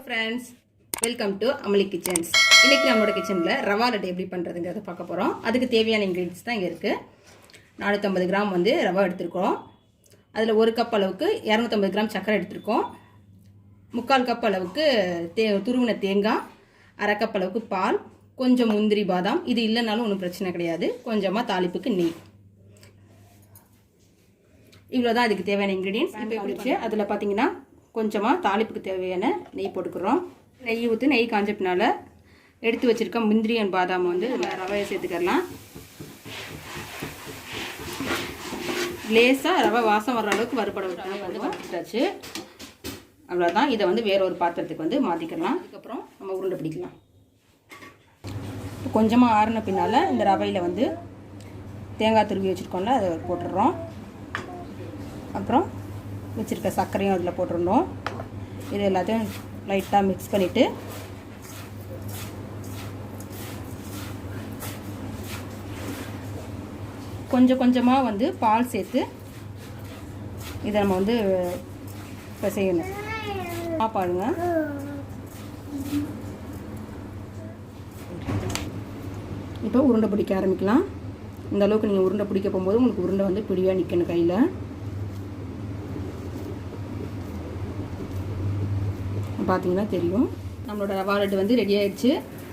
Friends, welcome to Amali kitchens. இன்றைக்கி நம்மளோட கிச்சனில் ரவா லட்டு எப்படி பண்ணுறதுங்கிறத பார்க்க போகிறோம். அதுக்கு தேவையான இன்க்ரீடியன்ஸ் தான் இங்கே இருக்குது. 450 கிராம் வந்து ரவா எடுத்துருக்கோம். அதில் 1 கப் அளவுக்கு 250 கிராம் சர்க்கரை எடுத்துருக்கோம். 3/4 கப் அளவுக்கு துருவின தேங்காய், 1/2 கப் அளவுக்கு பால், கொஞ்சம் முந்திரி பாதாம். இது இல்லைனாலும் ஒன்றும் பிரச்சனை கிடையாது. கொஞ்சமாக தாளிப்புக்கு நெய். இவ்வளோதான் இதுக்கு தேவையான இன்க்ரீடியன்ஸ். இப்போ பிடிச்சி அதில் பார்த்தீங்கன்னா கொஞ்சமாக தாளிப்புக்கு தேவையான நெய் போட்டுக்கிறோம். நெய் ஊற்றி நெய் காஞ்ச பின்னால் எடுத்து வச்சுருக்க முந்திரி அண்ட் பாதாம் வந்து ரவையை சேர்த்துக்கலாம். லேசாக ரவை வாசம் வர்ற அளவுக்கு வறுபட விட்டால் வந்து வறுத்துட்டாச்சு. அவ்வளோதான். இதை வந்து வேற ஒரு பாத்திரத்துக்கு வந்து மாற்றிக்கலாம். அதுக்கப்புறம் நம்ம உருண்டை பிடிக்கலாம். கொஞ்சமாக ஆறின பின்னால் இந்த ரவையில் வந்து தேங்காய் துருவி வச்சுருக்கோம்ல, அதை போட்டுடுறோம். அப்புறம் வச்சுருக்க சர்க்கரையும் அதில் போட்டுருந்தோம். இது எல்லாத்தையும் லைட்டாக மிக்ஸ் பண்ணிவிட்டு கொஞ்சம் கொஞ்சமாக வந்து பால் சேர்த்து இதை நம்ம வந்து இப்போ செய்யணும். பாருங்க, இப்போ உருண்டை பிடிக்க ஆரம்பிக்கலாம். இந்த அளவுக்கு நீங்கள் உருண்டை பிடிக்க போகும்போது உங்களுக்கு உருண்டை வந்து பிடியாக நிற்கணும் கையில். பார்த்தீங்கன்னா தெரியும். நம்மளோட ரவா லட்டு வந்து ரெடி ஆயிடுச்சு.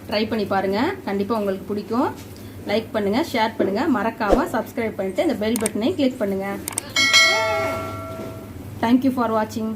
ட்ரை பண்ணி பாருங்கள். கண்டிப்பாக உங்களுக்கு பிடிக்கும். லைக் பண்ணுங்கள், ஷேர் பண்ணுங்கள், மறக்காமல் சப்ஸ்கிரைப் பண்ணிவிட்டு இந்த பெல் பட்டனை கிளிக் பண்ணுங்கள். தேங்க்யூ ஃபார் வாட்சிங்.